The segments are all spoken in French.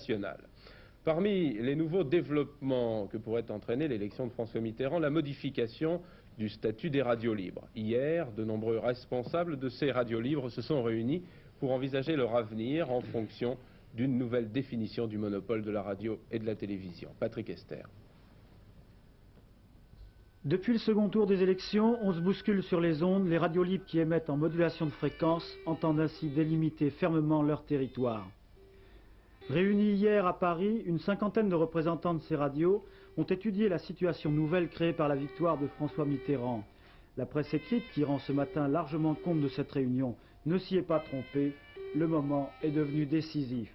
nationale. Parmi les nouveaux développements que pourrait entraîner l'élection de François Mitterrand, la modification du statut des radios libres. Hier, de nombreux responsables de ces radios libres se sont réunis pour envisager leur avenir en fonction d'une nouvelle définition du monopole de la radio et de la télévision. Patrick Esther. Depuis le second tour des élections, on se bouscule sur les ondes. Les radios libres qui émettent en modulation de fréquence entendent ainsi délimiter fermement leur territoire. Réunis hier à Paris, une cinquantaine de représentants de ces radios ont étudié la situation nouvelle créée par la victoire de François Mitterrand. La presse écrite, qui rend ce matin largement compte de cette réunion, ne s'y est pas trompée. Le moment est devenu décisif.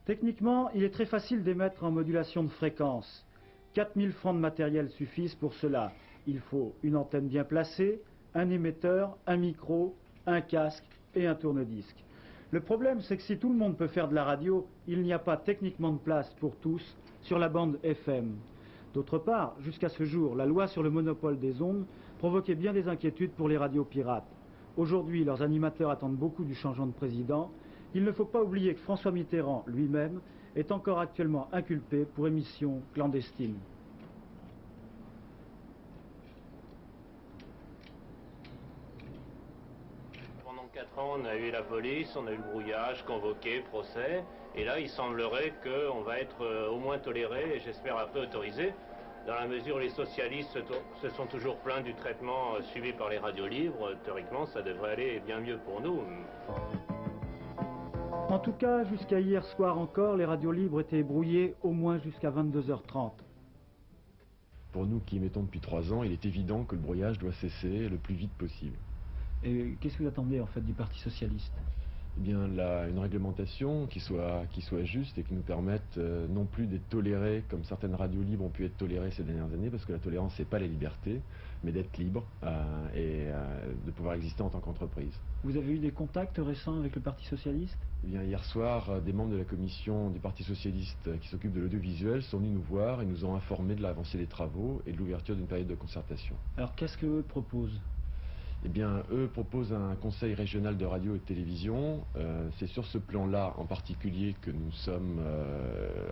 Techniquement, il est très facile d'émettre en modulation de fréquence. 4000 francs de matériel suffisent pour cela. Il faut une antenne bien placée, un émetteur, un micro, un casque et un tourne-disque. Le problème, c'est que si tout le monde peut faire de la radio, il n'y a pas techniquement de place pour tous sur la bande FM. D'autre part, jusqu'à ce jour, la loi sur le monopole des ondes provoquait bien des inquiétudes pour les radios pirates. Aujourd'hui, leurs animateurs attendent beaucoup du changement de président. Il ne faut pas oublier que François Mitterrand lui-même est encore actuellement inculpé pour émission clandestine. Pendant 4 ans, on a eu la police, on a eu le brouillage, convoqué, procès, et là il semblerait qu'on va être au moins toléré, et j'espère après autorisé, dans la mesure où les socialistes se sont toujours plaints du traitement suivi par les radios libres. Théoriquement, ça devrait aller bien mieux pour nous. En tout cas, jusqu'à hier soir encore, les radios libres étaient brouillées au moins jusqu'à 22h30. Pour nous qui émettons depuis 3 ans, il est évident que le brouillage doit cesser le plus vite possible. Et qu'est-ce que vous attendez en fait du Parti socialiste? Eh bien, une réglementation qui soit juste et qui nous permette non plus d'être tolérés comme certaines radios libres ont pu être tolérées ces dernières années, parce que la tolérance, c'est pas la liberté, mais d'être libre et de pouvoir exister en tant qu'entreprise. Vous avez eu des contacts récents avec le Parti socialiste? Eh bien, hier soir, des membres de la commission du Parti socialiste qui s'occupe de l'audiovisuel sont venus nous voir et nous ont informés de l'avancée des travaux et de l'ouverture d'une période de concertation. Alors qu'est-ce qu'eux proposent? Eh bien, eux proposent un conseil régional de radio et de télévision. C'est sur ce plan-là, en particulier, que nous sommes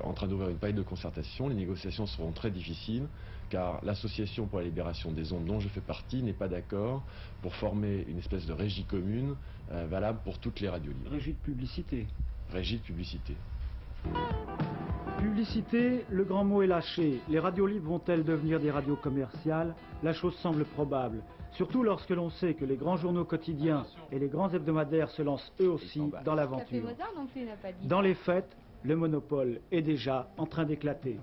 en train d'ouvrir une période de concertation. Les négociations seront très difficiles, car l'association pour la libération des ondes, dont je fais partie, n'est pas d'accord pour former une espèce de régie commune valable pour toutes les radios libres. Régie de publicité. Régie de publicité. Publicité, le grand mot est lâché. Les radios libres vont-elles devenir des radios commerciales? La chose semble probable. Surtout lorsque l'on sait que les grands journaux quotidiens et les grands hebdomadaires se lancent eux aussi dans l'aventure. Dans les faits, le monopole est déjà en train d'éclater.